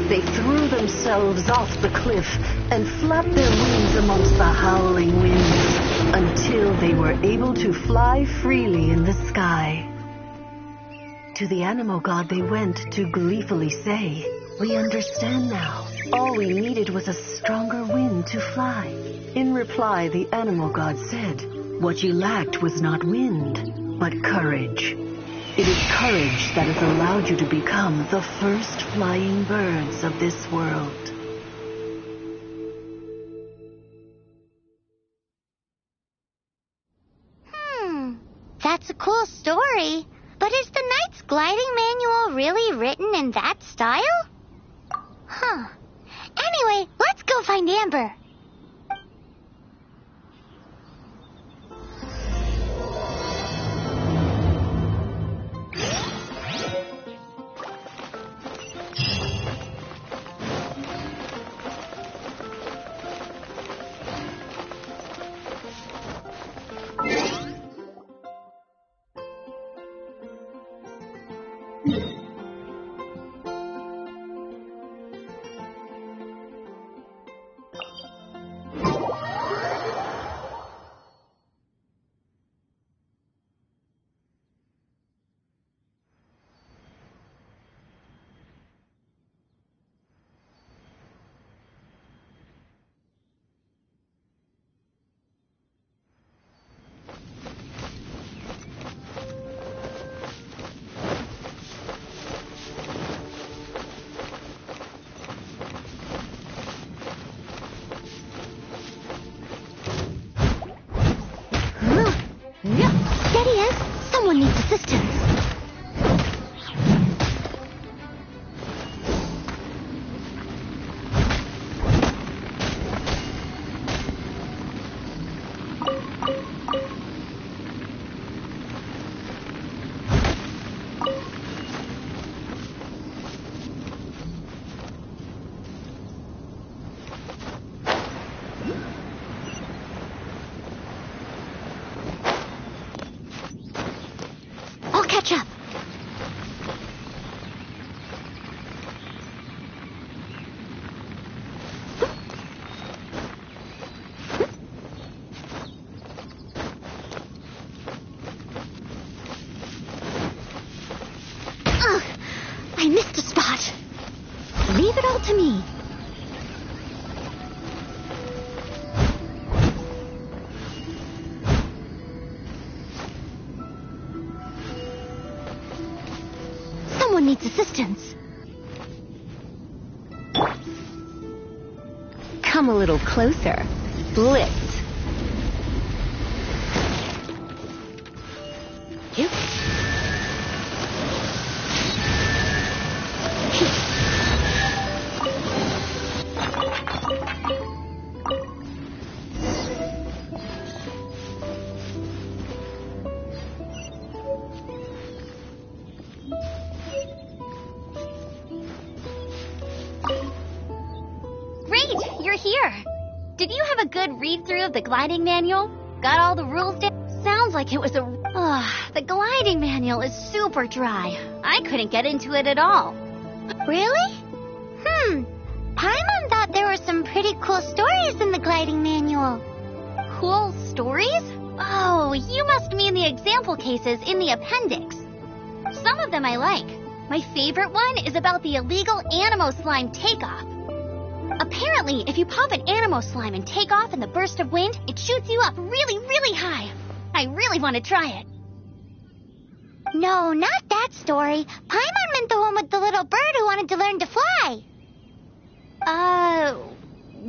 They threw themselves off the cliff and flapped their wings amongst the howling winds until they were able to fly freely in the sky. To the animal god they went to gleefully say, "We understand now. All we needed was a stronger wind to fly." In reply, the animal god said, "What you lacked was not wind, but courage. It is courage that has allowed you to become the first flying birds of this world." That's a cool story. But is the Knight's gliding manual really written in that style? Huh. Anyway, let's go find Amber. Someone needs assistance. Catch up. Ugh, I missed a spot. Leave it all to me. Someone needs assistance. Come a little closer. Blitz. You? Here. Did you have a good read-through of the gliding manual? Got all the rules down? Sounds like it was the gliding manual is super dry. I couldn't get into it at all. Really? Paimon thought there were some pretty cool stories in the gliding manual. Cool stories? Oh, you must mean the example cases in the appendix. Some of them I like. My favorite one is about the illegal Animo slime takeoff. Apparently, if you pop an Animo slime and take off in the burst of wind, it shoots you up really, really high. I really want to try it. No, not that story. Paimon meant the one with the little bird who wanted to learn to fly.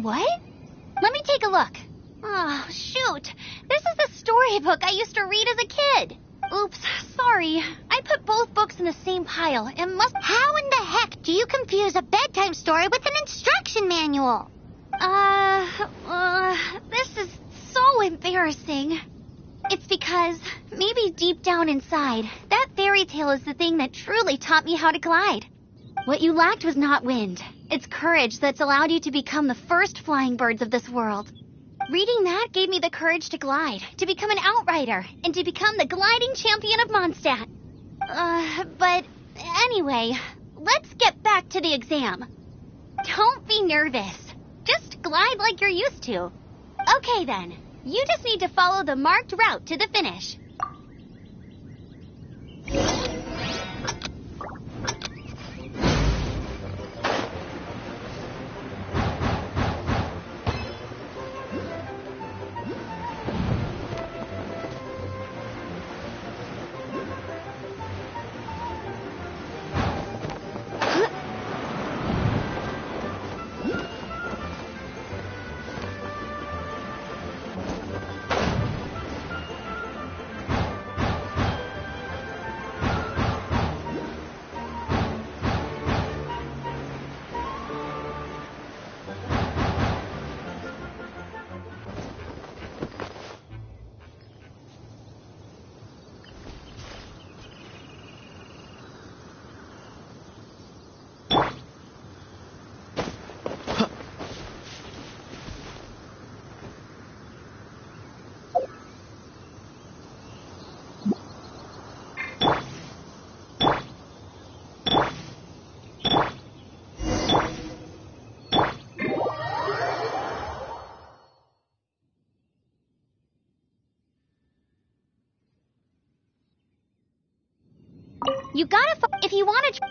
What? Let me take a look. Oh, shoot. This is the storybook I used to read as a kid. Oops, sorry. I put both books in the same pile. It must... How in the heck do you confuse a bedtime story with an instruction manual? This is so embarrassing. It's because, maybe deep down inside, that fairy tale is the thing that truly taught me how to glide. What you lacked was not wind. It's courage that's allowed you to become the first flying birds of this world. Reading that gave me the courage to glide, to become an outrider, and to become the gliding champion of Mondstadt. But anyway, let's get back to the exam. Don't be nervous. Just glide like you're used to. Okay then, you just need to follow the marked route to the finish. You gotta if you want to.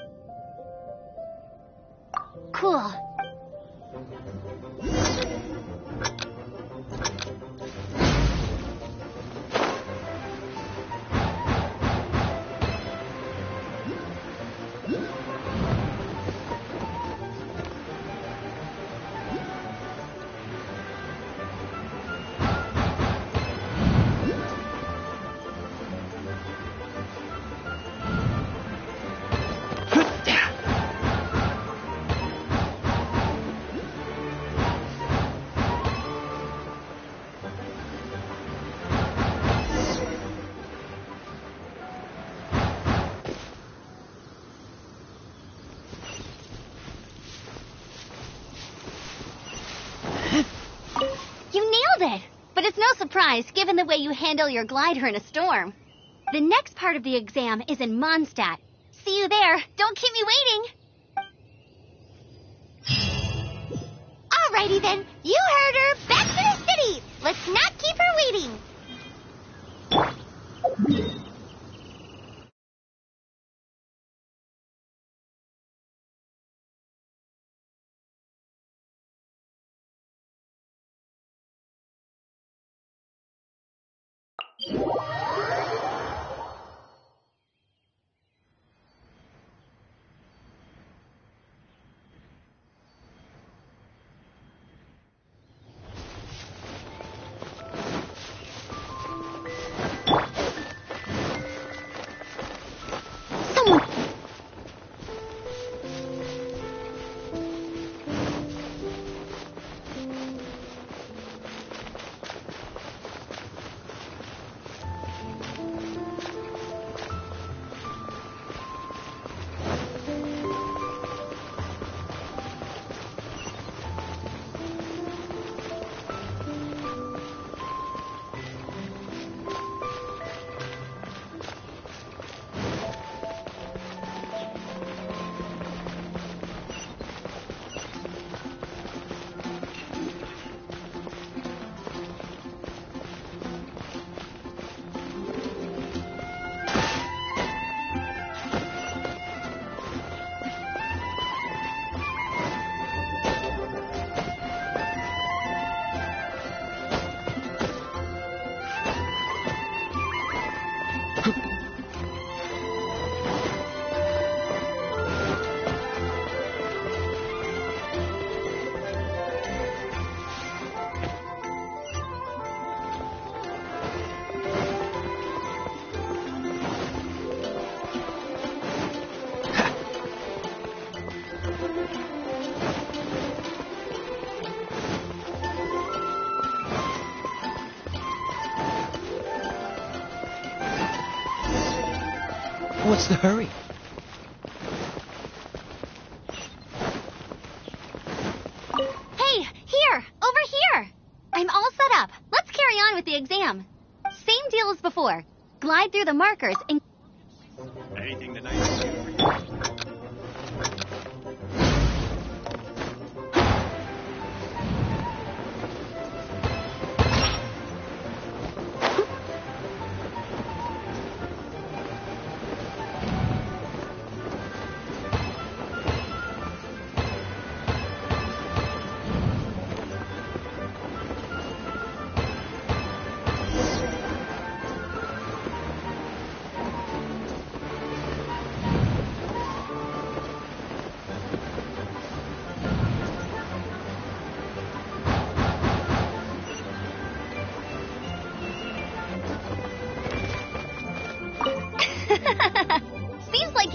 Cool. But it's no surprise, given the way you handle your glider in a storm. The next part of the exam is in Mondstadt. See you there. Don't keep me waiting. Alrighty then. You heard her. Back to the city. Let's not keep her waiting. What's the hurry? Hey, here! Over here! I'm all set up. Let's carry on with the exam. Same deal as before. Glide through the markers and... Anything tonight?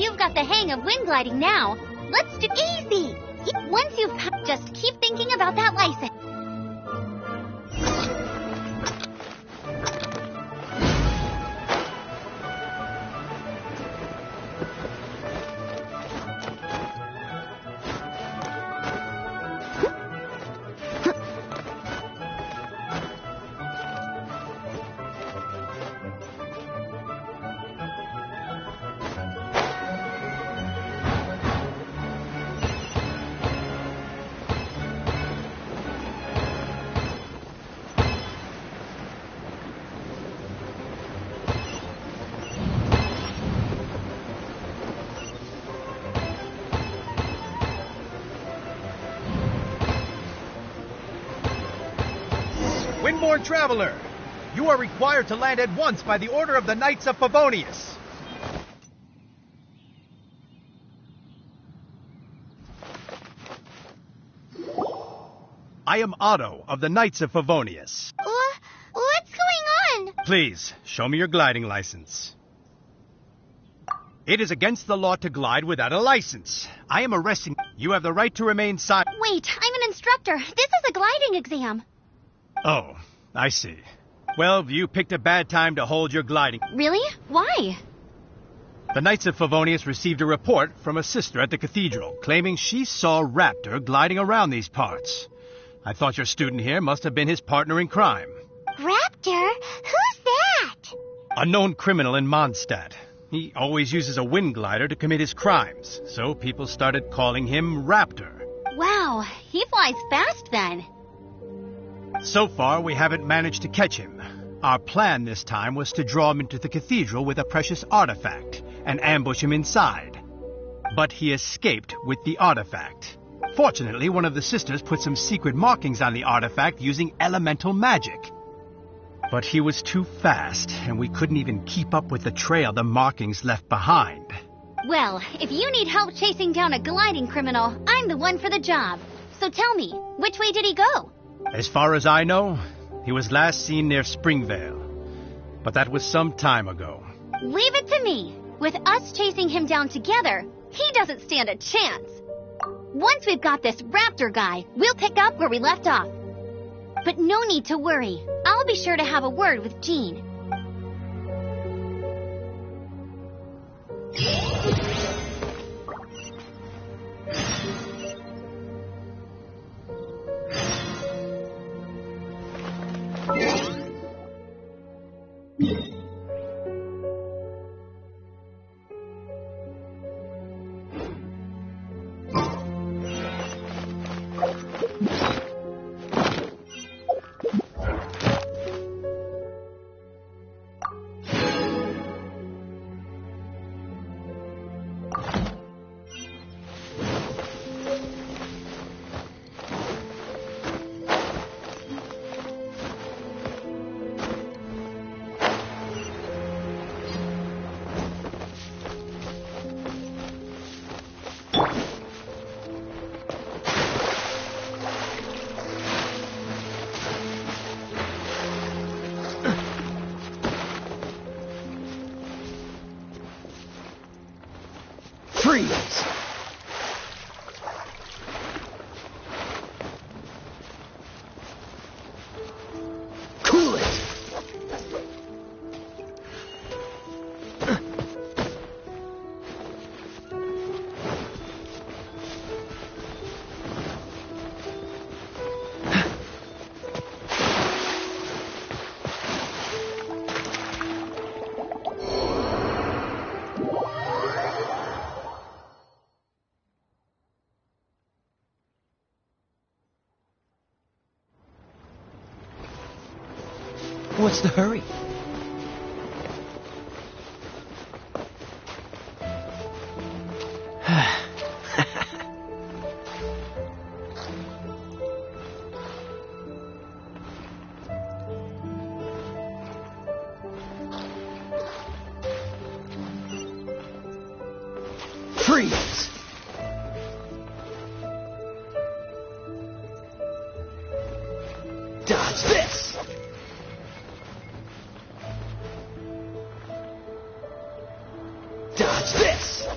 you've got the hang of wind gliding now. Let's do easy. Once you've just keep thinking about that license. Windborne Traveler, you are required to land at once by the order of the Knights of Favonius. I am Otto of the Knights of Favonius. What's going on? Please, show me your gliding license. It is against the law to glide without a license. I am arresting you. You have the right to remain silent. Wait, I'm an instructor. This is a gliding exam. Oh, I see. Well, you picked a bad time to hold your gliding. Really? Why? The Knights of Favonius received a report from a sister at the cathedral claiming she saw Raptor gliding around these parts. I thought your student here must have been his partner in crime. Raptor? Who's that? A known criminal in Mondstadt. He always uses a wind glider to commit his crimes, so people started calling him Raptor. Wow, he flies fast then. So far, we haven't managed to catch him. Our plan this time was to draw him into the cathedral with a precious artifact and ambush him inside. But he escaped with the artifact. Fortunately, one of the sisters put some secret markings on the artifact using elemental magic. But he was too fast, and we couldn't even keep up with the trail the markings left behind. Well, if you need help chasing down a gliding criminal, I'm the one for the job. So tell me, which way did he go? As far as I know, he was last seen near Springvale. But that was some time ago. Leave it to me. With us chasing him down together, he doesn't stand a chance. Once we've got this Raptor guy, we'll pick up where we left off. But no need to worry. I'll be sure to have a word with Jean. Freeze! Cool it! What's the hurry? Freeze! Dodge this! Dodge this!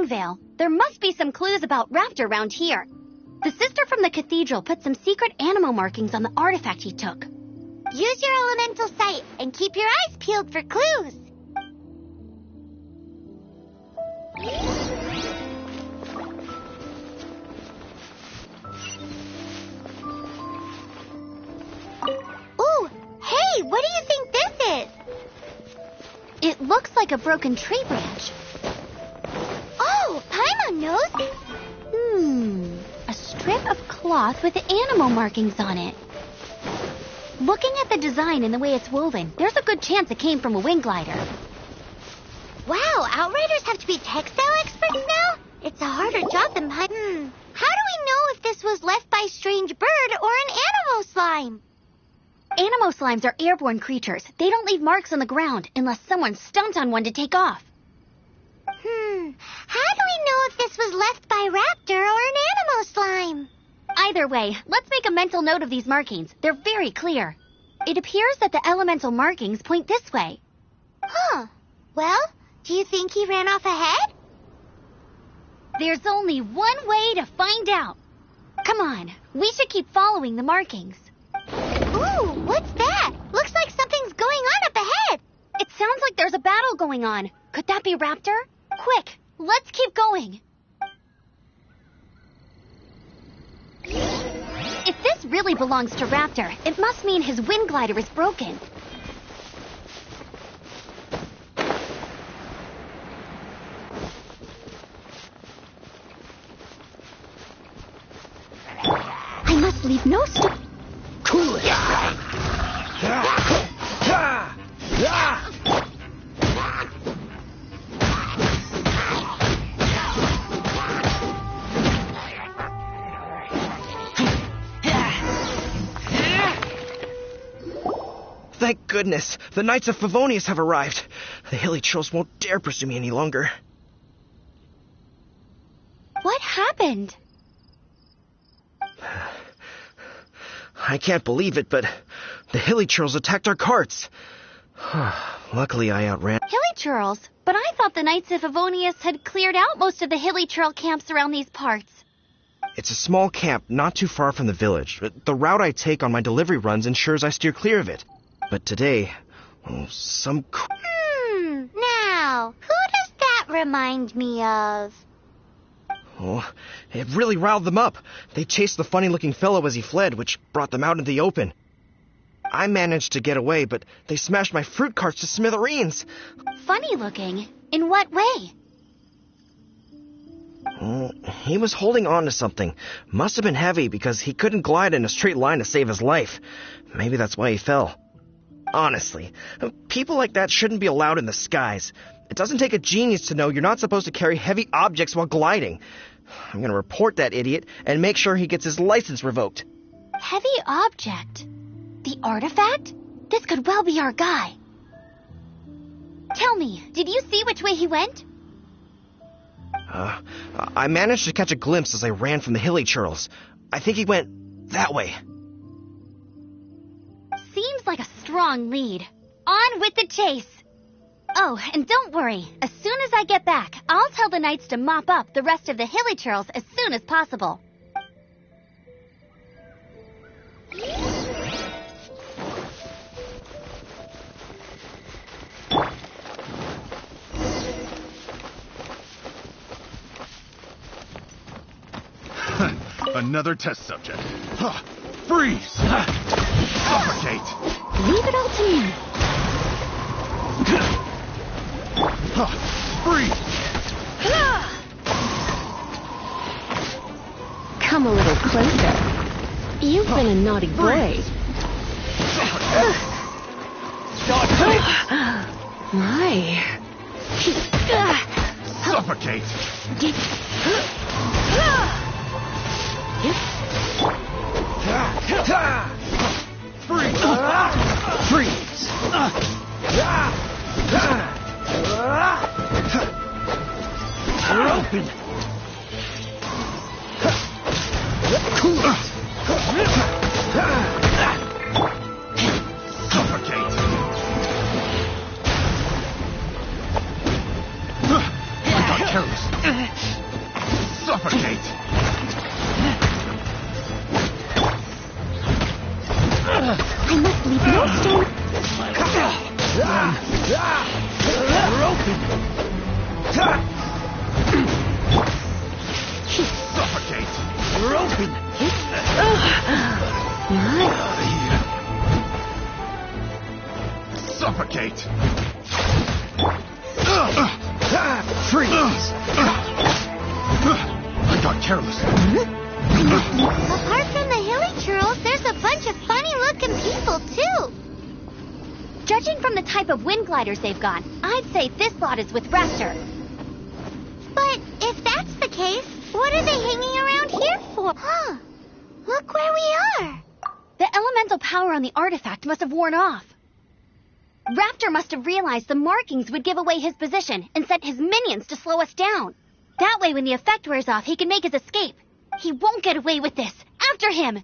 Springvale. There must be some clues about Raptor around here. The sister from the cathedral put some secret animal markings on the artifact he took. Use your elemental sight and keep your eyes peeled for clues. Ooh, hey, what do you think this is? It looks like a broken tree branch. Oh, Paimon knows. A strip of cloth with animal markings on it. Looking at the design and the way it's woven, there's a good chance it came from a wing glider. Wow, Outriders have to be textile experts now? It's a harder job than How do we know if this was left by a strange bird or an animal slime? Animal slimes are airborne creatures. They don't leave marks on the ground unless someone stomped on one to take off. How do we know if this was left by Raptor or an animal slime? Either way, let's make a mental note of these markings. They're very clear. It appears that the elemental markings point this way. Huh. Well, do you think he ran off ahead? There's only one way to find out. Come on, we should keep following the markings. Ooh, what's that? Looks like something's going on up ahead. It sounds like there's a battle going on. Could that be Raptor? Quick, let's keep going. If this really belongs to Raptor, it must mean his wind glider is broken. I must leave no stone. Cool it. Thank goodness, the Knights of Favonius have arrived. The hilly trolls won't dare pursue me any longer. What happened? I can't believe it, but the hilly trolls attacked our carts. Luckily, I outran. Hilly churls? But I thought the Knights of Favonius had cleared out most of the hilly churl camps around these parts. It's a small camp not too far from the village. The route I take on my delivery runs ensures I steer clear of it. But today, some... Now, who does that remind me of? Oh, it really riled them up. They chased the funny-looking fellow as he fled, which brought them out into the open. I managed to get away, but they smashed my fruit carts to smithereens. Funny looking? In what way? He was holding on to something. Must have been heavy because he couldn't glide in a straight line to save his life. Maybe that's why he fell. Honestly, people like that shouldn't be allowed in the skies. It doesn't take a genius to know you're not supposed to carry heavy objects while gliding. I'm gonna report that idiot and make sure he gets his license revoked. Heavy object? The artifact? This could well be our guy. Tell me, did you see which way he went? I managed to catch a glimpse as I ran from the hilly churls. I think he went that way. Seems like a strong lead. On with the chase. Oh, and don't worry. As soon as I get back, I'll tell the knights to mop up the rest of the hilly churls as soon as possible. Another test subject. Freeze! Suffocate! Leave it all to me. Freeze! Come a little closer. You've been a naughty boy. My. Suffocate! Freeze! Freeze! Open! Suffocate! I got careless. milestone? We're open! Suffocate! We're open! Suffocate! Freeze! I got careless. Apart from the hilly trolls, there's a bunch of funny-looking people, too. Judging from the type of wind gliders they've got, I'd say this lot is with Raptor. But if that's the case, what are they hanging around here for? Huh. Look where we are. The elemental power on the artifact must have worn off. Raptor must have realized the markings would give away his position and sent his minions to slow us down. That way, when the effect wears off, he can make his escape. He won't get away with this. After him!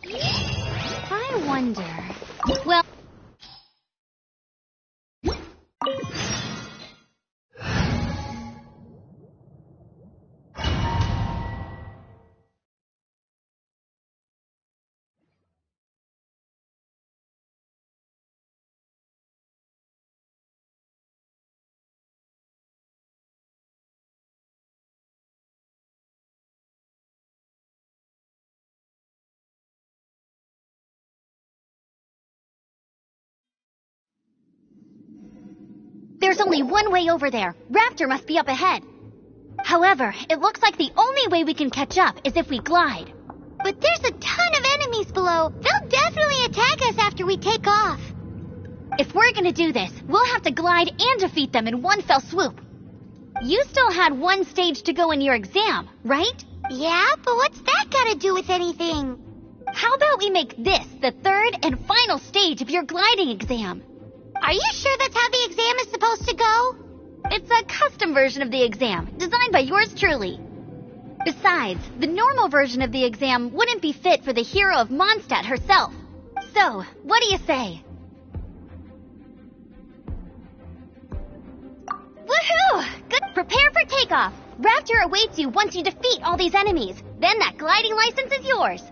I wonder... Well... There's only one way over there. Raptor must be up ahead. However, it looks like the only way we can catch up is if we glide. But there's a ton of enemies below. They'll definitely attack us after we take off. If we're gonna do this, we'll have to glide and defeat them in one fell swoop. You still had one stage to go in your exam, right? Yeah, but what's that got to do with anything? How about we make this the third and final stage of your gliding exam? Are you sure that's how the exam is supposed to go? It's a custom version of the exam, designed by yours truly. Besides, the normal version of the exam wouldn't be fit for the hero of Mondstadt herself. So, what do you say? Woohoo! Good. Prepare for takeoff. Raptor awaits you once you defeat all these enemies. Then that gliding license is yours.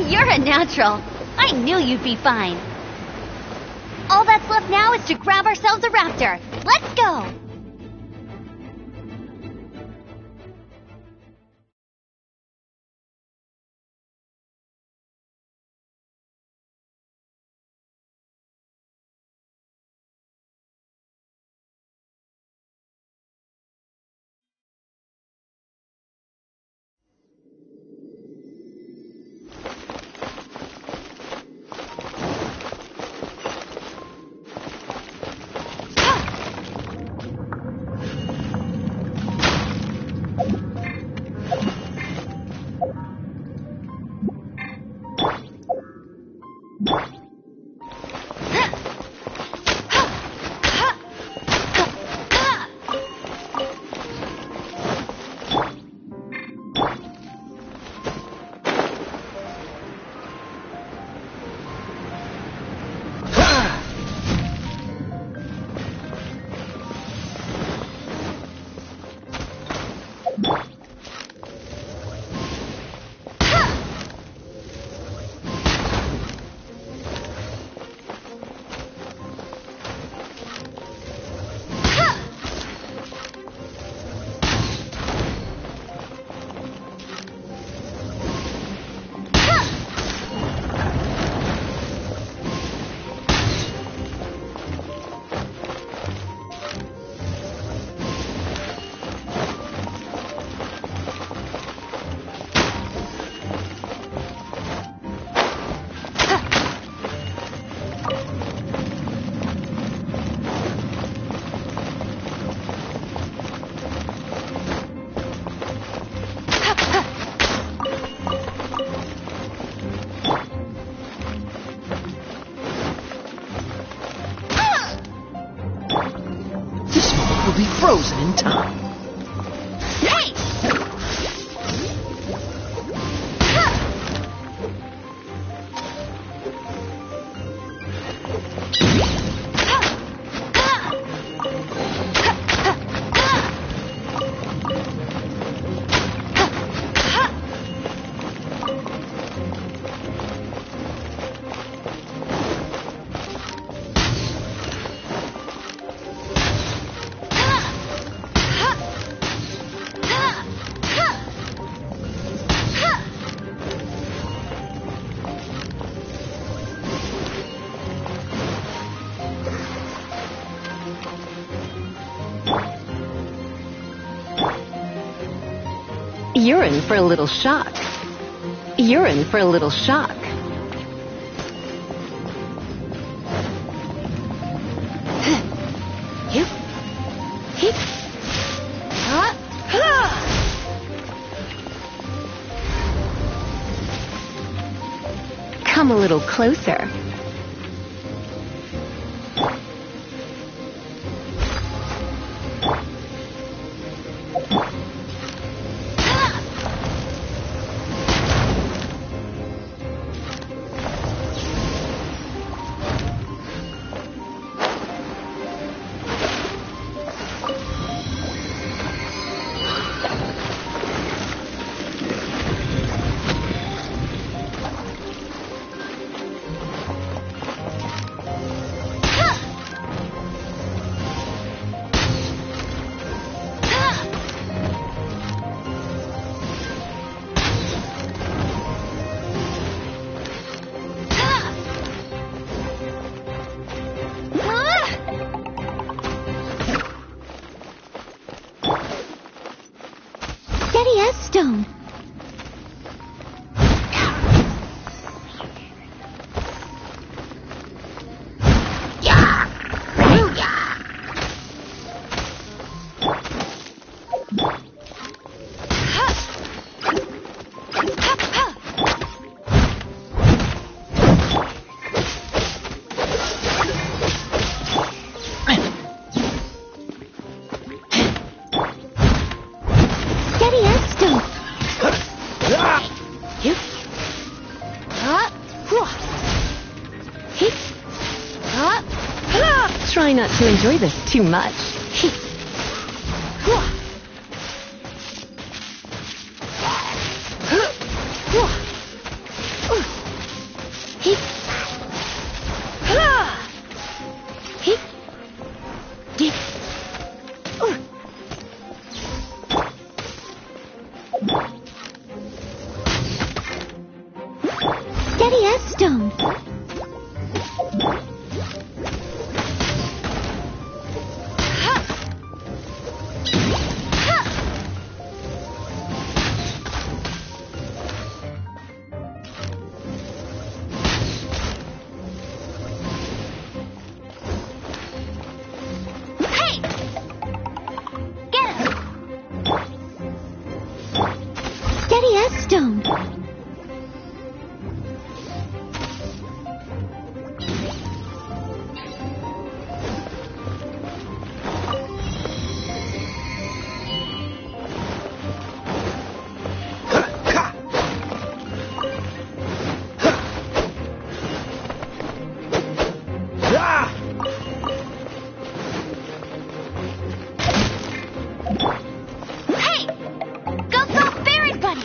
You're a natural. I knew you'd be fine. All that's left now is to grab ourselves a raptor. Let's go! be frozen in time. Hey! You're in for a little shock. You're in for a little shock. Come a little closer. Steady as stone. Steady as stone. Try not to enjoy this too much. Steady as stone. Hey! Get him! Steady as stone. Hey! Go, go, Fairy Buddy!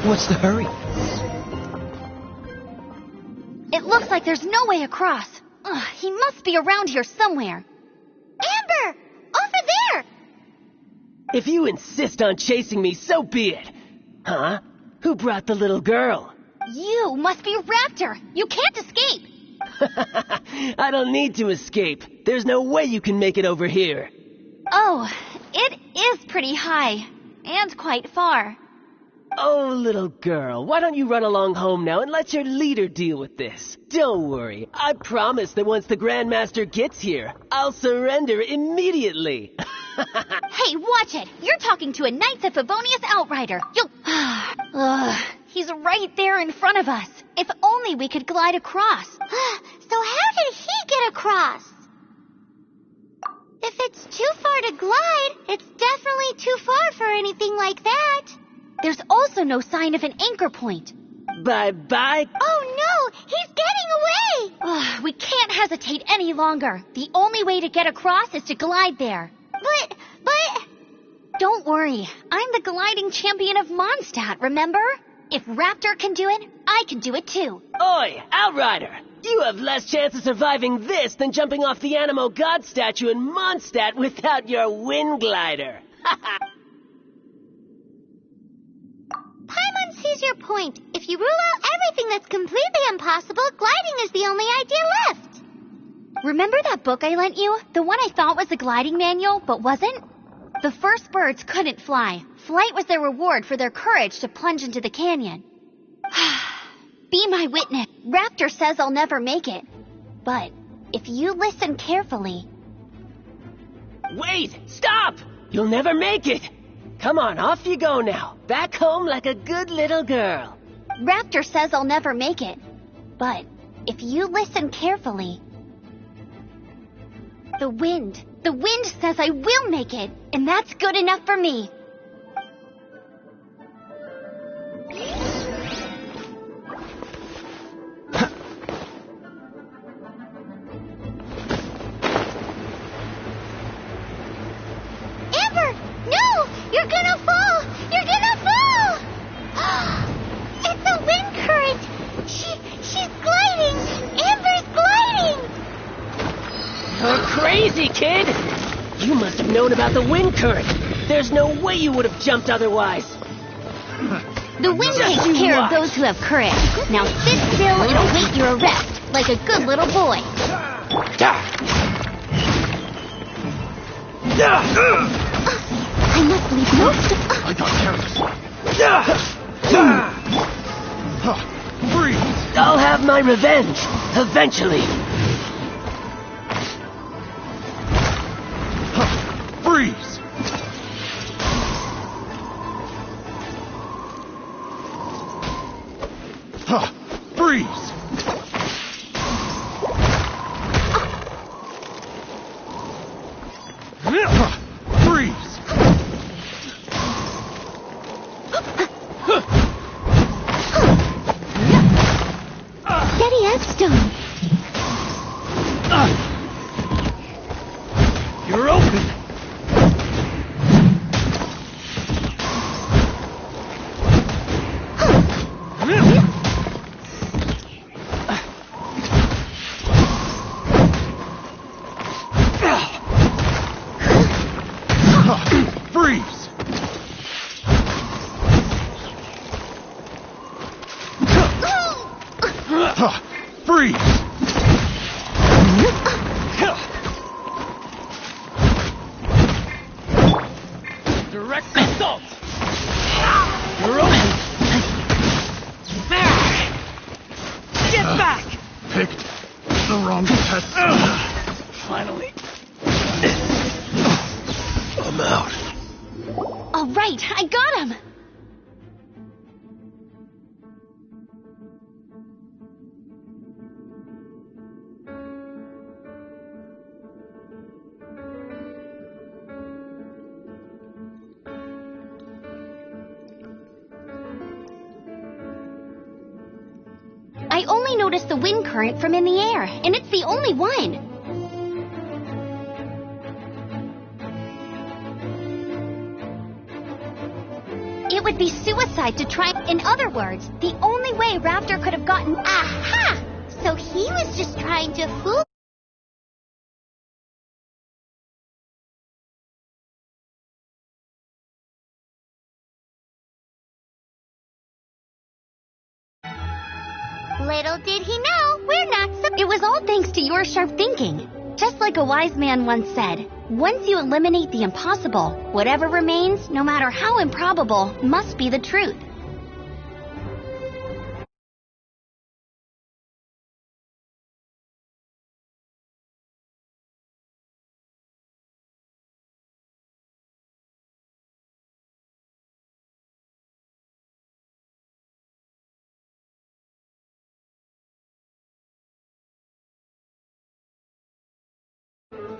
What's the hurry? It looks like there's no way across. Ugh, he must be around here somewhere. Amber! Over there! If you insist on chasing me, so be it. Huh? Who brought the little girl? You must be Raptor. You can't escape. I don't need to escape. There's no way you can make it over here. Oh, it is pretty high. And quite far. Oh, little girl, why don't you run along home now and let your leader deal with this? Don't worry, I promise that once the Grandmaster gets here, I'll surrender immediately. Hey, watch it! You're talking to a Knights of Favonius Outrider. You'll... Ugh, he's right there in front of us. If only we could glide across. So how did he get across? If it's too far to glide, it's definitely too far for anything like that. There's also no sign of an anchor point. Bye-bye. Oh no, he's getting away! Ugh, we can't hesitate any longer. The only way to get across is to glide there. But... Don't worry, I'm the gliding champion of Mondstadt, remember? If Raptor can do it, I can do it too. Oi, Outrider! You have less chance of surviving this than jumping off the Animo God statue in Mondstadt without your wind glider. Paimon sees your point. If you rule out everything that's completely impossible, gliding is the only idea left. Remember that book I lent you? The one I thought was the gliding manual, but wasn't? The first birds couldn't fly. Flight was their reward for their courage to plunge into the canyon. Be my witness. Raptor says I'll never make it. But if you listen carefully... Wait! Stop! You'll never make it! Come on, off you go now. Back home like a good little girl. Raptor says I'll never make it. But if you listen carefully... The wind says I will make it, and that's good enough for me. Amber! No! You're gonna fall! You're gonna fall! It's a wind current! She's gliding! Amber's gliding! You're crazy, kid! You must have known about the wind current. There's no way you would have jumped otherwise. The wind takes care of those who have courage. Now sit still and await your arrest, like a good little boy. I must leave no... I got careless. Freeze! I'll have my revenge, eventually. Freeze! Freeze! Freeze! Steady as stone. You're open! Freeze! Freeze! Direct assault! You're open! Get back! Picked the wrong test. Finally. I'm out. All right, I got him. I only noticed the wind current from in the air, and it's the only one. It would would be suicide to try. In other words, the only way Raptor could have gotten. Aha! So he was just trying to fool. Little did he know, we're not so. It was all thanks to your sharp thinking. Just like a wise man once said, once you eliminate the impossible, whatever remains, no matter how improbable, must be the truth.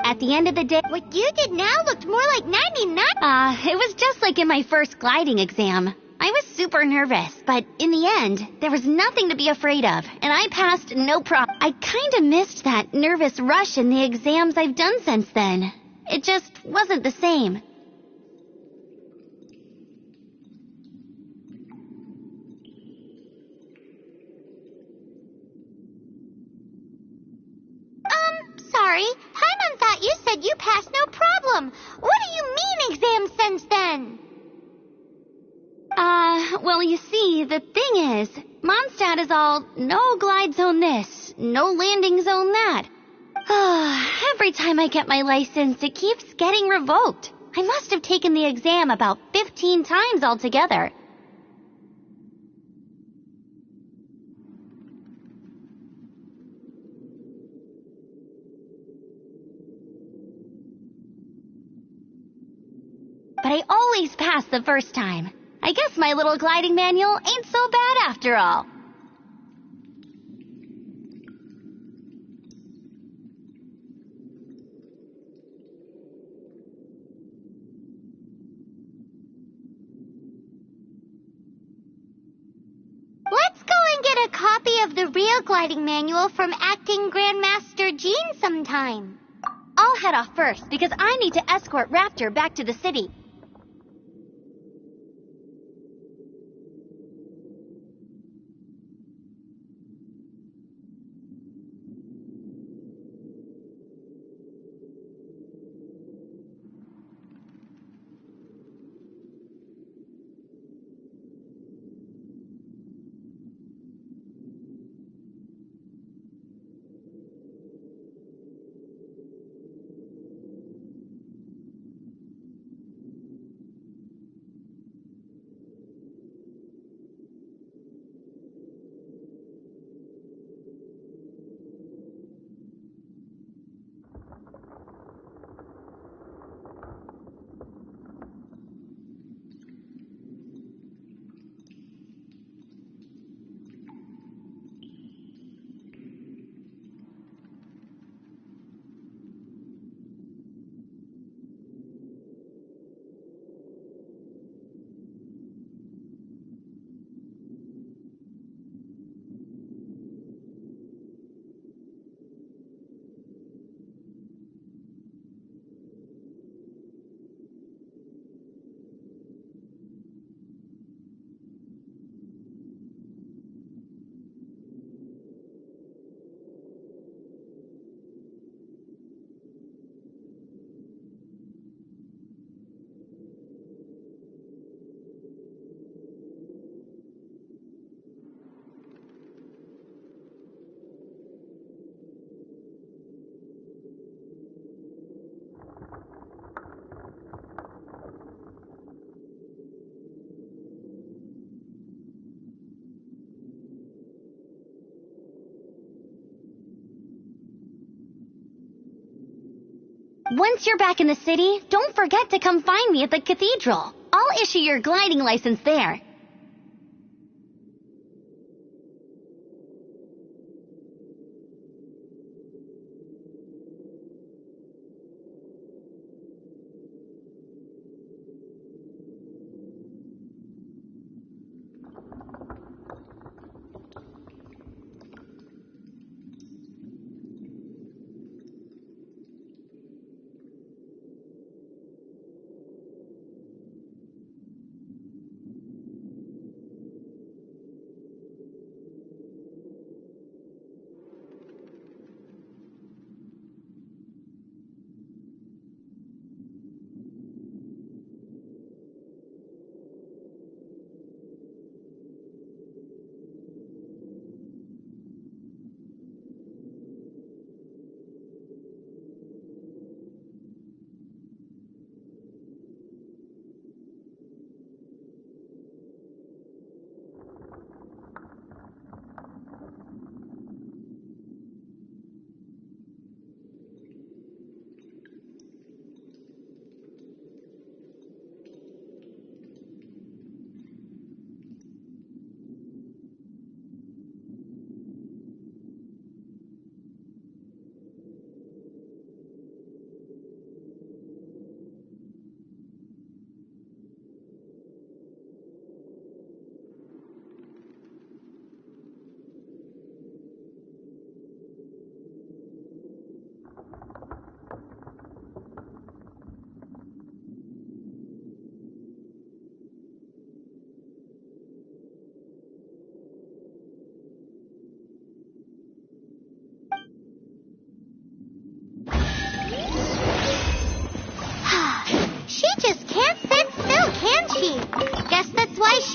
At the end of the day, What you did now looked more like 99. it was just like in my first gliding exam. I was super nervous, but in the end, there was nothing to be afraid of, and I passed no problem. I kinda missed that nervous rush in the exams I've done since then. It just wasn't the same. Sorry, Paimon thought you said you passed no problem. What do you mean exam since then? Well, you see, the thing is, Mondstadt is all, no glide zone this, no landing zone that. Every time I get my license, it keeps getting revoked. I must have taken the exam about 15 times altogether. But I always pass the first time. I guess my little gliding manual ain't so bad after all. Let's go and get a copy of the real gliding manual from Acting Grandmaster Jean sometime. I'll head off first because I need to escort Raptor back to the city. Once you're back in the city, don't forget to come find me at the cathedral. I'll issue your gliding license there.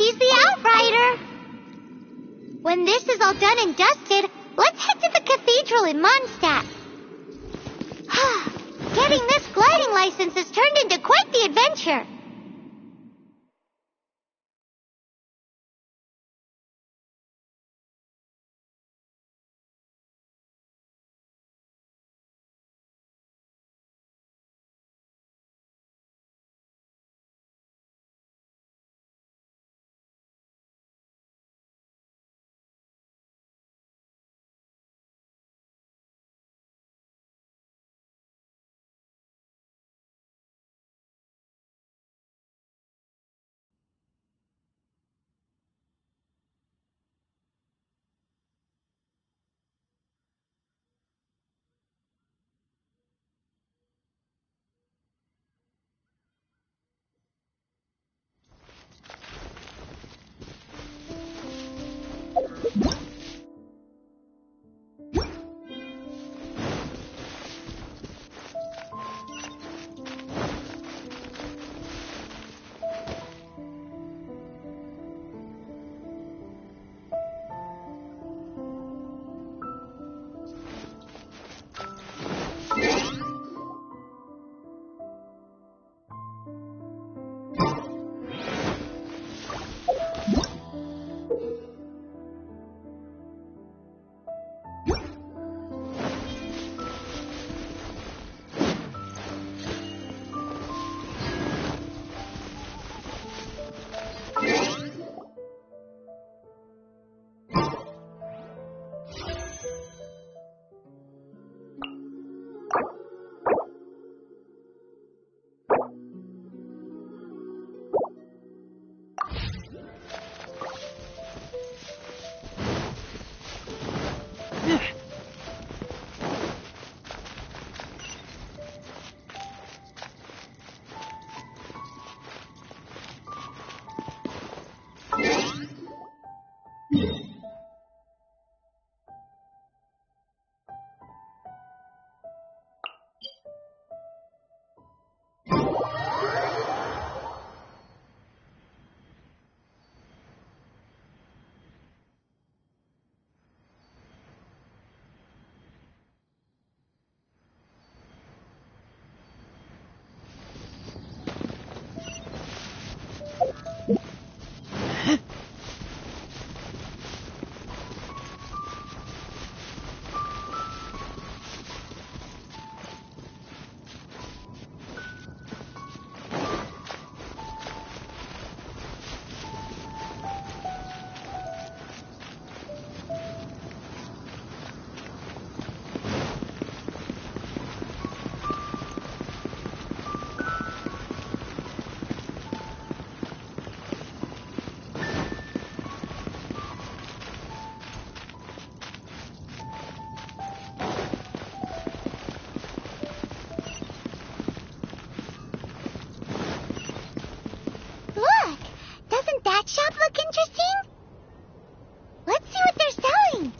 She's the Outrider! When this is all done and dusted, let's head to the cathedral in Mondstadt. Getting this gliding license has turned into quite the adventure. shop look interesting? Let's see what they're selling.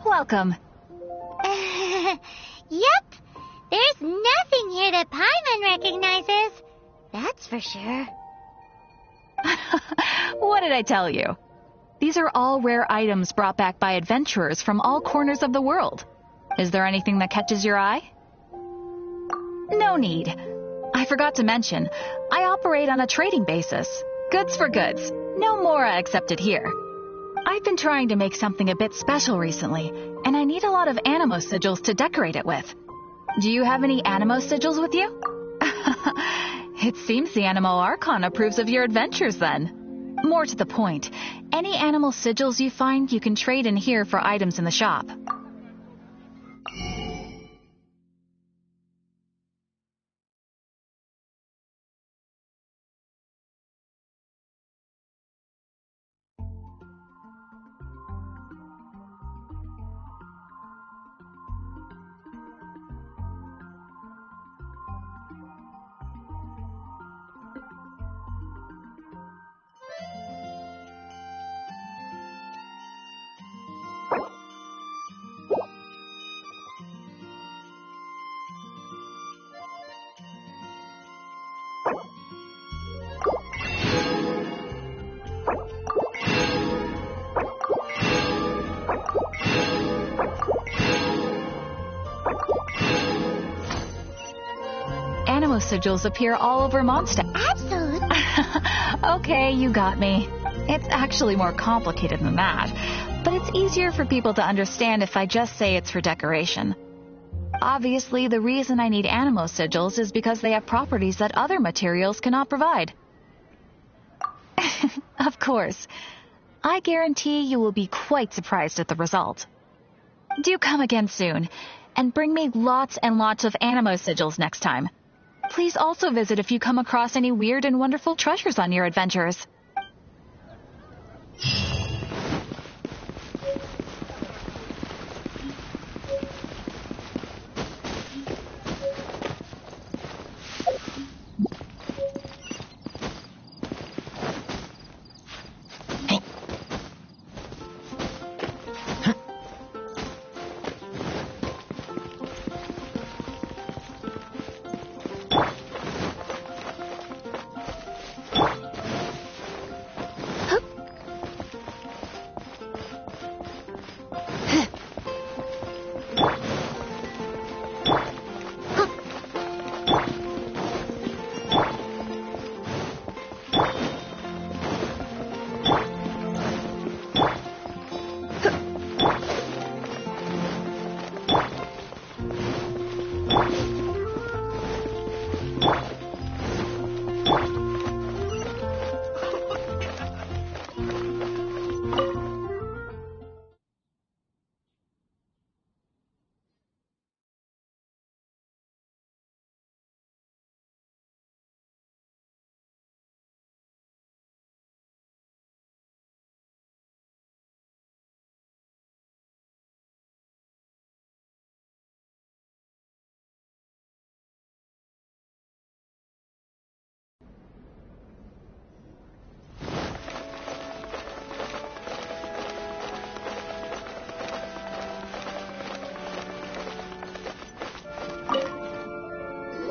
Welcome. Yep. There's nothing here that Paimon recognizes. That's for sure. What did I tell you? These are all rare items brought back by adventurers from all corners of the world. Is there anything that catches your eye? No need. I forgot to mention, I operate on a trading basis. Goods for goods. No Mora accepted here. I've been trying to make something a bit special recently, and I need a lot of animo sigils to decorate it with. Do you have any animo sigils with you? It seems the Animo Archon approves of your adventures then. More to the point, any animal sigils you find you can trade in here for items in the shop. animo sigils appear all over Mondstadt. Absolutely. Okay, you got me. It's actually more complicated than that, but it's easier for people to understand if I just say it's for decoration. Obviously, the reason I need animo sigils is because they have properties that other materials cannot provide. Of course. I guarantee you will be quite surprised at the result. Do come again soon, and bring me lots and lots of animo sigils next time. Please also visit if you come across any weird and wonderful treasures on your adventures.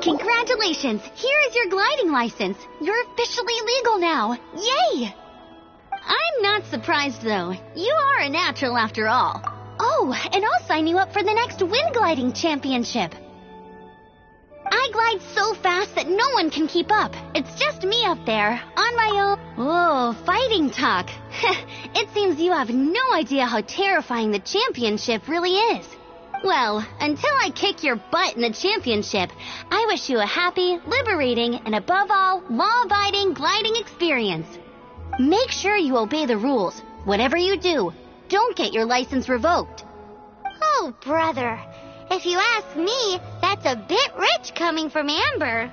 Congratulations! Here is your gliding license. You're officially legal now. Yay! I'm not surprised, though. You are a natural after all. Oh, and I'll sign you up for the next wind gliding championship. I glide so fast that no one can keep up. It's just me up there, on my own. Oh, fighting talk. It seems you have no idea how terrifying the championship really is. Well, until I kick your butt in the championship, I wish you a happy, liberating, and above all, law-abiding gliding experience. Make sure you obey the rules. Whatever you do, don't get your license revoked. Oh, brother. If you ask me, that's a bit rich coming from Amber.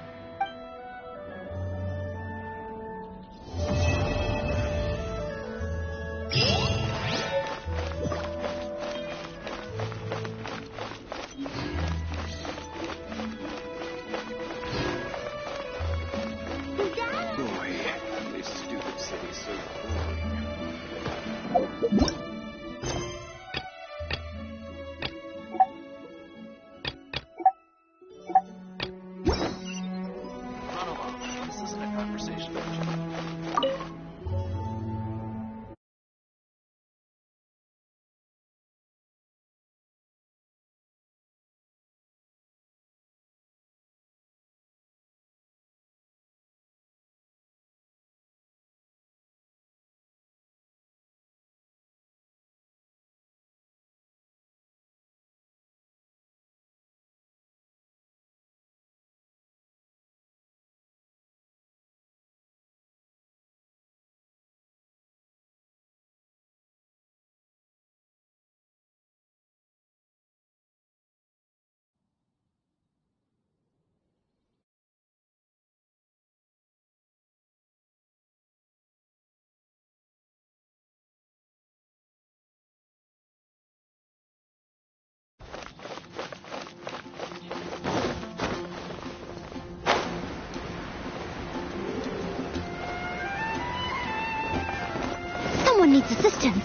Someone needs assistance.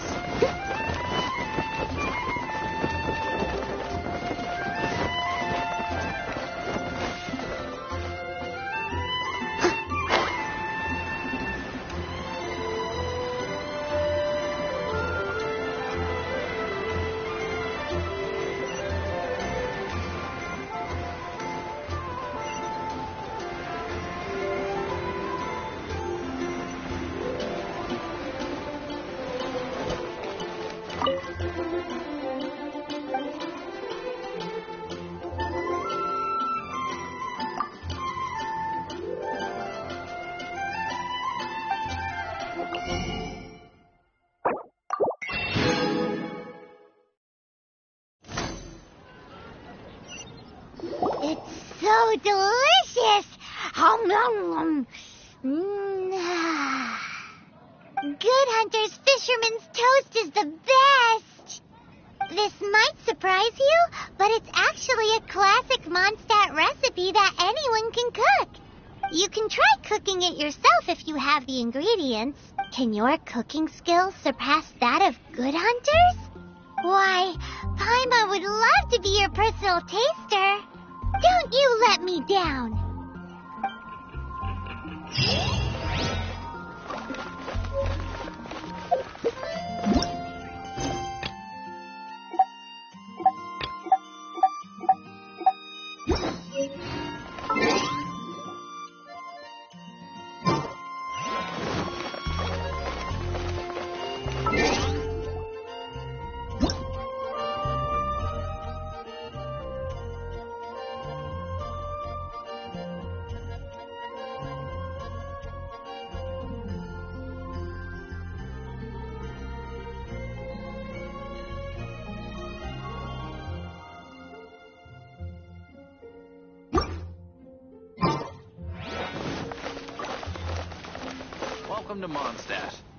so delicious! Hum, nom, nom. Good Hunter's Fisherman's Toast is the best! This might surprise you, but it's actually a classic Mondstadt recipe that anyone can cook. You can try cooking it yourself if you have the ingredients. Can your cooking skills surpass that of Good Hunter's? Why, Paimon would love to be your personal taster. Don't you let me down. Welcome to Mondstadt.